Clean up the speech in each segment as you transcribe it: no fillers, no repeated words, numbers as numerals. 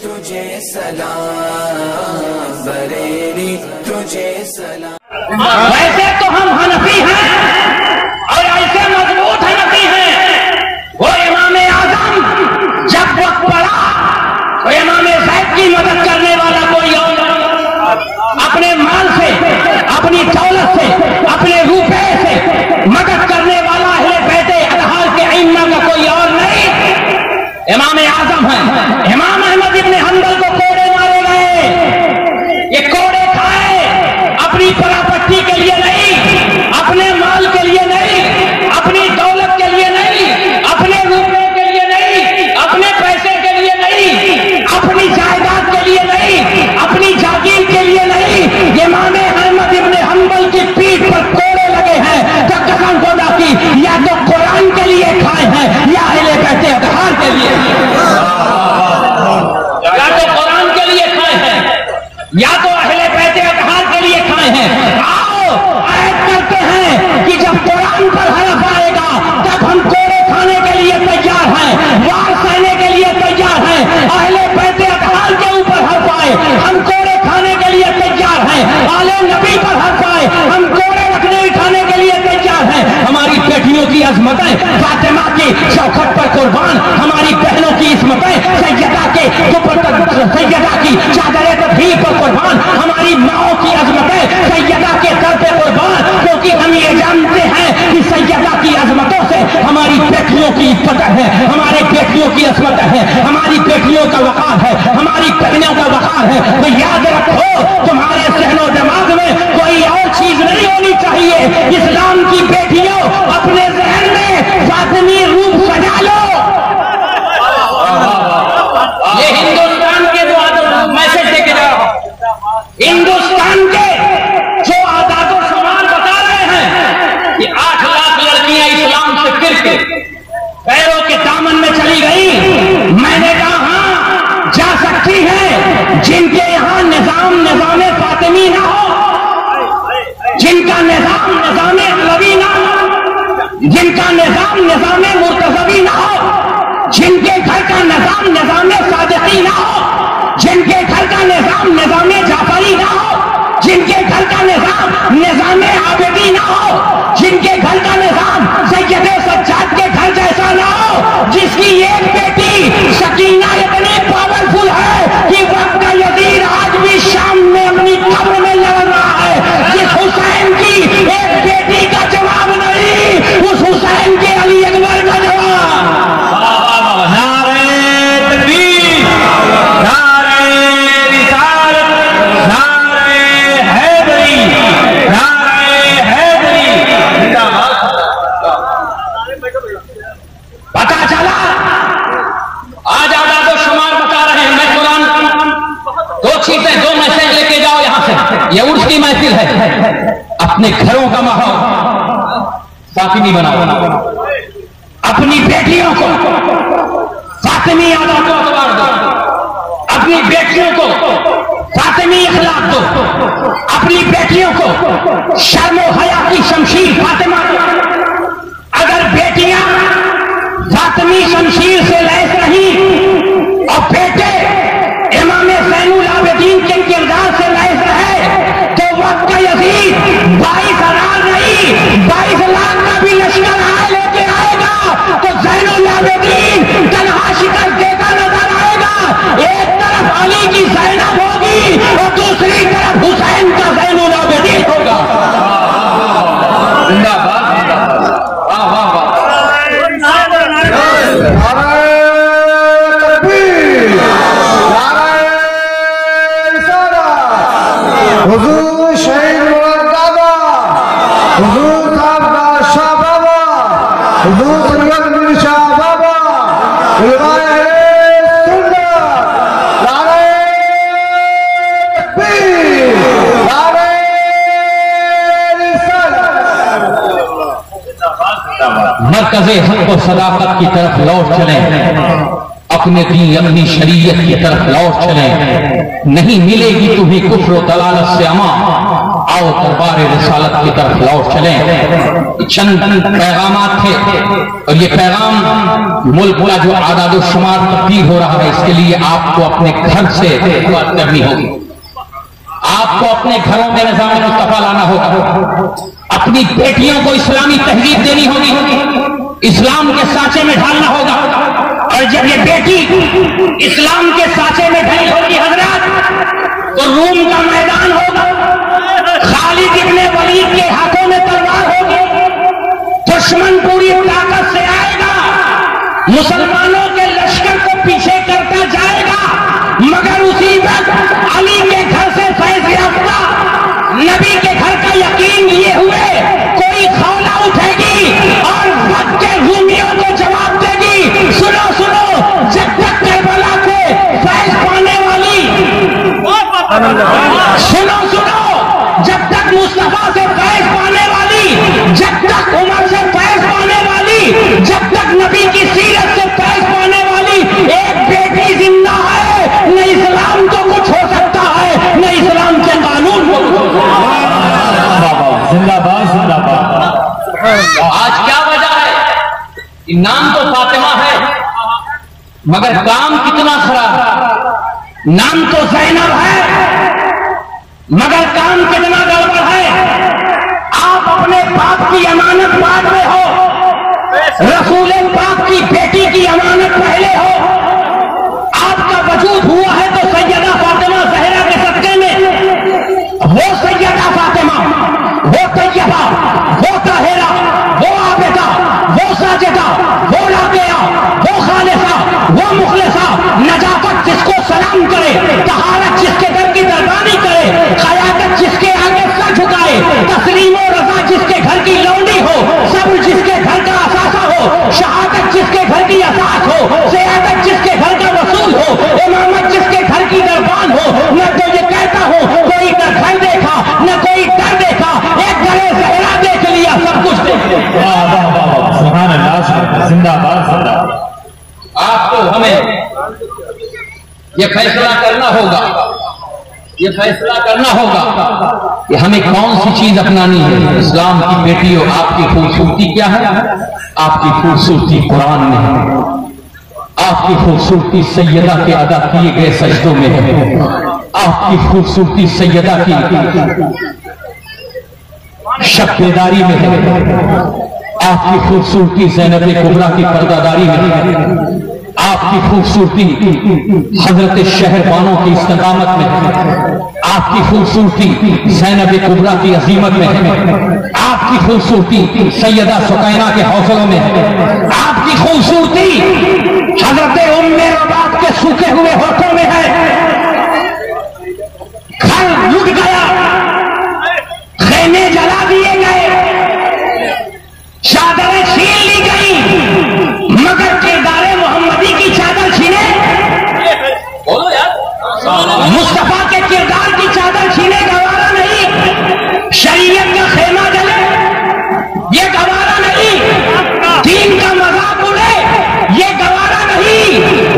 تجھے سلام، بریلی تجھے سلام۔ ویسے تو ہم حنفی ہیں اور ایسے مضبوط حنفی ہیں، وہ امام اعظم جب وقت پڑا تو امام زید کی مدد کرنے والا کوئی اور اپنے مال سے، اپنی دولت سے، اپنے روپے سے مدد کرنے والا اہل بیت اطہار کے ائمہ کا کوئی اور نہیں، امام اعظم ہیں۔ امام احمد ابن حنبل کو کوڑے مارے گئے، یہ کوڑے کھائے اپنی پراپرٹی کے لیے نہیں، اپنے مال کے لیے نہیں، اپنی دولت کے لیے نہیں، اپنے روپے کے لیے نہیں، اپنے پیسے کے لیے نہیں، اپنی جائیداد کے لیے نہیں، اپنی جاگیر کے لیے نہیں، امام احمد ابن حنبل کی پیٹھ پر کوڑے لگے ہیں تو قسم خدا کی یا تو قرآن کے لیے کھائے ہیں یا اہل بیت اطہار کے لیے، یا تو قرآن کے لیے کھائے ہیں یا تو اہل بیت اطہار کے لیے کھائے ہیں۔ آؤ عہد کرتے ہیں کہ جب قرآن پر حرف آئے گا تب ہم کوڑے کھانے کے لیے تیار ہیں، وار سہنے کے لیے تیار ہیں، اہل بیت اطہار کے اوپر حرف آئے ہم کوڑے کھانے کے لیے تیار ہیں، آل نبی پر حرف آئے ہم کوڑے رکھنے اٹھانے کے لیے تیار ہیں۔ ہماری بیٹیوں کی عظمتیں فاطمہ کی شوکت پر قربان، ہماری بہنوں کی عصمتیں سیدہ کے سیدہ کی چادر تطہیر پر قربان، ہماری ماؤں کی عظمتیں سیدہ کے در پہ قربان، کیونکہ ہم یہ جانتے ہیں کہ سیدہ کی عظمتوں سے ہماری بیٹیوں کی عزت ہے، ہماری بیٹیوں کی عصمت ہے، ہماری بیٹیوں کا وقار ہے، ہماری بہنوں کا وقار ہے۔ تو یاد رکھو تمہارے ذہن و دماغ میں کوئی اور چیز نہیں ہونی چاہیے، اسلام کی بیٹیوں اپنے ذہن میں فاطمی روپ سجا لو۔ یہ ہندوستان کے جو میسج دے کے جا رہا ہوں، ہندوستان کے جو اعداد و شمار بتا رہے ہیں کہ 8 لاکھ لڑکیاں اسلام سے پھر کے پیروں کے دامن میں چلی گئی، میں نے کہا ہاں جا سکتی ہیں جن کے یہاں نظام فاطمی نہ ہو، جن کا نظام علوی نہ ہو، جن کا نظام مرتضوی نہ ہو، جن کے گھر کا نظام صادقی نہ ہو، جن کے گھر کا نظام جعفری نہ ہو، جن کے گھر کا نظام عابدی نہ ہو، جن کے گھر کا نظام سید سجاد کے گھر جیسا نہ ہو، جس کی ایک بیٹی سکینہ اتنی پاورفل ہے کہ وقت کا یزید آج بھی شام میں اپنی قبر میں لڑ رہا ہے، جس حسین کی ایک بیٹی کا جواب نہیں، اس حسین کے علی اکبر کا جواب۔ پتا چلا آج اعداد و شمار بتا رہے ہیں، میں قرآن دو میسج لے کے جاؤ یہاں سے، یہ عرس کی محفل ہے، اپنے گھروں کا ماحول فاطمی بناؤ، اپنی بیٹیوں کو فاطمی عادات و اطوار دو، اپنی بیٹیوں کو فاطمی اخلاق دو، اپنی بیٹیوں کو شرم و حیا کی شمشیر فاطمہ دو۔ اگر بیٹیاں فاطمی شمشیر سے لیس رہی اور بیٹے امام زین العابدین کے کردار سے لیس رہے تو وقت کا یزید 22,000 نہیں 22 لاکھ کا بھی لشکر لے کے آئے گا تو زین العابدین تنہا شکست دیتا نظر آئے گا۔ ایک طرف علی کی زینب ہوگی اور دوسری طرف حسین کا زین العابدین ہوگا۔ زندہ باد۔ حضور شہید مرتضی، حضور صاحب کا شاہ بابا، حضور سرور بن شاہ بابا، علماء اہل سنت، نعرہ تکبیر، نعرہ رسالت۔ مرکز حق و صداقت کی طرف لوٹ چلیں، اپنے دین اپنی شریعت کی طرف لوٹ چلیں، نہیں ملے گی تمہیں کفر و دلالت سے امان۔ आओ दरबार रिसालत की तरफ लौट चलें। चंद पैगामात थे और ये पैगाम मुल्क का जो आदादुश्शुमार तब्दील हो रहा है, इसके लिए आपको अपने घर से बात करनी होगी। आपको अपने घरों में निज़ाम मुस्तफा लाना होगा। अपनी बेटियों को इस्लामी तहजीब देनी होगी, इस्लाम के साँचे में ढालना होगा। और जब ये बेटी इस्लाम के साँचे में ढली होगी हजरत, तो रूम का मैदान होगा, खालिद इब्ने वलीद के हाथों में तलवार होगी, दुश्मन पूरी ताकत से आएगा, मुसलमानों के लश्कर को पीछे करता जाएगा, मगर उसी वक्त अली के घर से फैज़ याफ्ता नबी के घर का यकीन लिए हुए कोई खौला उठेगी और वक्त के रूमियों को जवाब देगी। सुनो सुनो, जब तक करबला से फैज़ पाने वाली, सुनो सुनो, जब तक मुस्तफा से फैज़ पाने वाली, जब तक उमर से फैज़ पाने वाली, जब तक नबी की सीरत से फैज़ पाने वाली एक बेटी जिंदा है, न इस्लाम को कुछ हो सकता है, न इस्लाम के कानून को कुछ हो सकता है। जिंदाबाद जिंदाबाद। आज क्या वजह है? नाम तो फातिमा है, मगर काम कितना खराब। नाम तो ज़ैनब है, मगर काम कितना गड़बड़ है। आप अपने बाप की अमानत बाद में हो, रसूल पाक की बेटी की अमानत पहले हो। आपका वजूद हुआ है तो सैयदा फातिमा ज़हरा के सदक़े में, वो सैयदा फातिमा, वो तैयबा, वो ताहिरा, वो आबिदा, वो साजिदा, वो राक़िया, वो खालिसा, वो मुखलिसा, नजाफत जिसको सलाम करे, तहारत जिसके घर की दरबानी करे, क़यादत जिसके आगे सर झुकाए, तस्लीम और रज़ा जिसके घर की लौंडी हो, सब्र जिसके घर का असासा हो, शहादत जिसके घर की असास हो, सियादत जिसके घर का वसूल हो, इमामत जिसके घर की दरबान हो। मैं तो ये कहता हूँ, कोई न घर देखा न कोई डर देखा, एक घरे ज़हरा देख लिया, सब कुछ देख लिया। वाह वाह वाह, सुभान अल्लाह, जिंदाबाद जिंदाबाद। आपको हमें ये फैसला करना होगा, ये फैसला करना होगा कि हमें कौन सी चीज अपनानी है। इस्लाम की बेटियों, आपकी खूबसूरती क्या है? आपकी खूबसूरती कुरान में है, आपकी खूबसूरती सैयदा के अदा किए गए सजदों में है, आपकी खूबसूरती सैयदा की शक्तिदारी में है, आपकी खूबसूरती ज़ैनब कुबरा की पर्दादारी में है, आपकी खूबसूरती हजरत शहरबानों की इस्तकामत में है, आपकी खूबसूरती ज़ैनब कुबरा की अजीमत में है, आपकी खूबसूरती सैयदा सुकैना के हौसलों में है, आपकी खूबसूरती हजरत उम्मे रबात के सूखे हुए होठों में है। घर लुट गया, खेमे जला दिए गए, चादरें छीन ली गई, मगर किरदारे मोहम्मदी की चादर छीने, बोलो यार, मुस्तफा के किरदार की चादर छीने गवारा नहीं। शरीयत का खेमा जले, ये गवारा नहीं। दीन का मजाक उड़े, ये गवारा नहीं।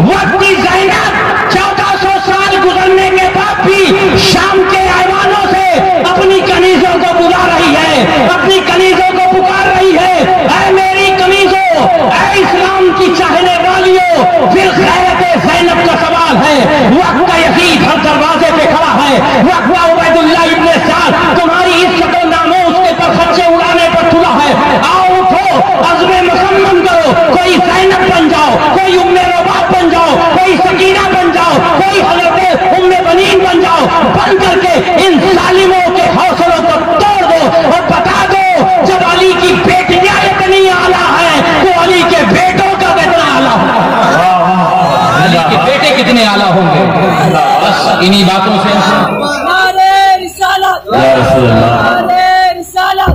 वक्त की ज़ैनब 1400 साल गुजरने के बाद भी शाम के ऐवानों से अपनी कनीजों को बुला रही है, अपनी कनीजों को पुकार रही है, ऐ मेरी कमीजों, ऐ इस्लाम की चाहने वालियों। फिर गैरत ज़ैनब का सवाल है, वक्त का यजीद हर दरवाजे पे खड़ा है, वक्त का उबैदुल्लाह इब्ने साद तुम्हारी इज्जत और नामूस के पर खच्चे उड़ाने पर तुला है। आओ उठो, अज़्म मुसम्मम करो, कोई ज़ैनब बन जाओ, कोई उम्मे रबात बन जाओ, कोई सकीना बन जाओ, कोई हज़रत उम्मे बनीन बन जाओ। बन करके इन जालिमों के हौसलों को तोड़ दो और बता दो, जब अली की बेटियां इतनी आला है तो अली के बेटों का कितना आला होगा, अली के बेटे कितने आला होंगे। बस इन्हीं बातों से नारे रिसालत, नारे रिसालत।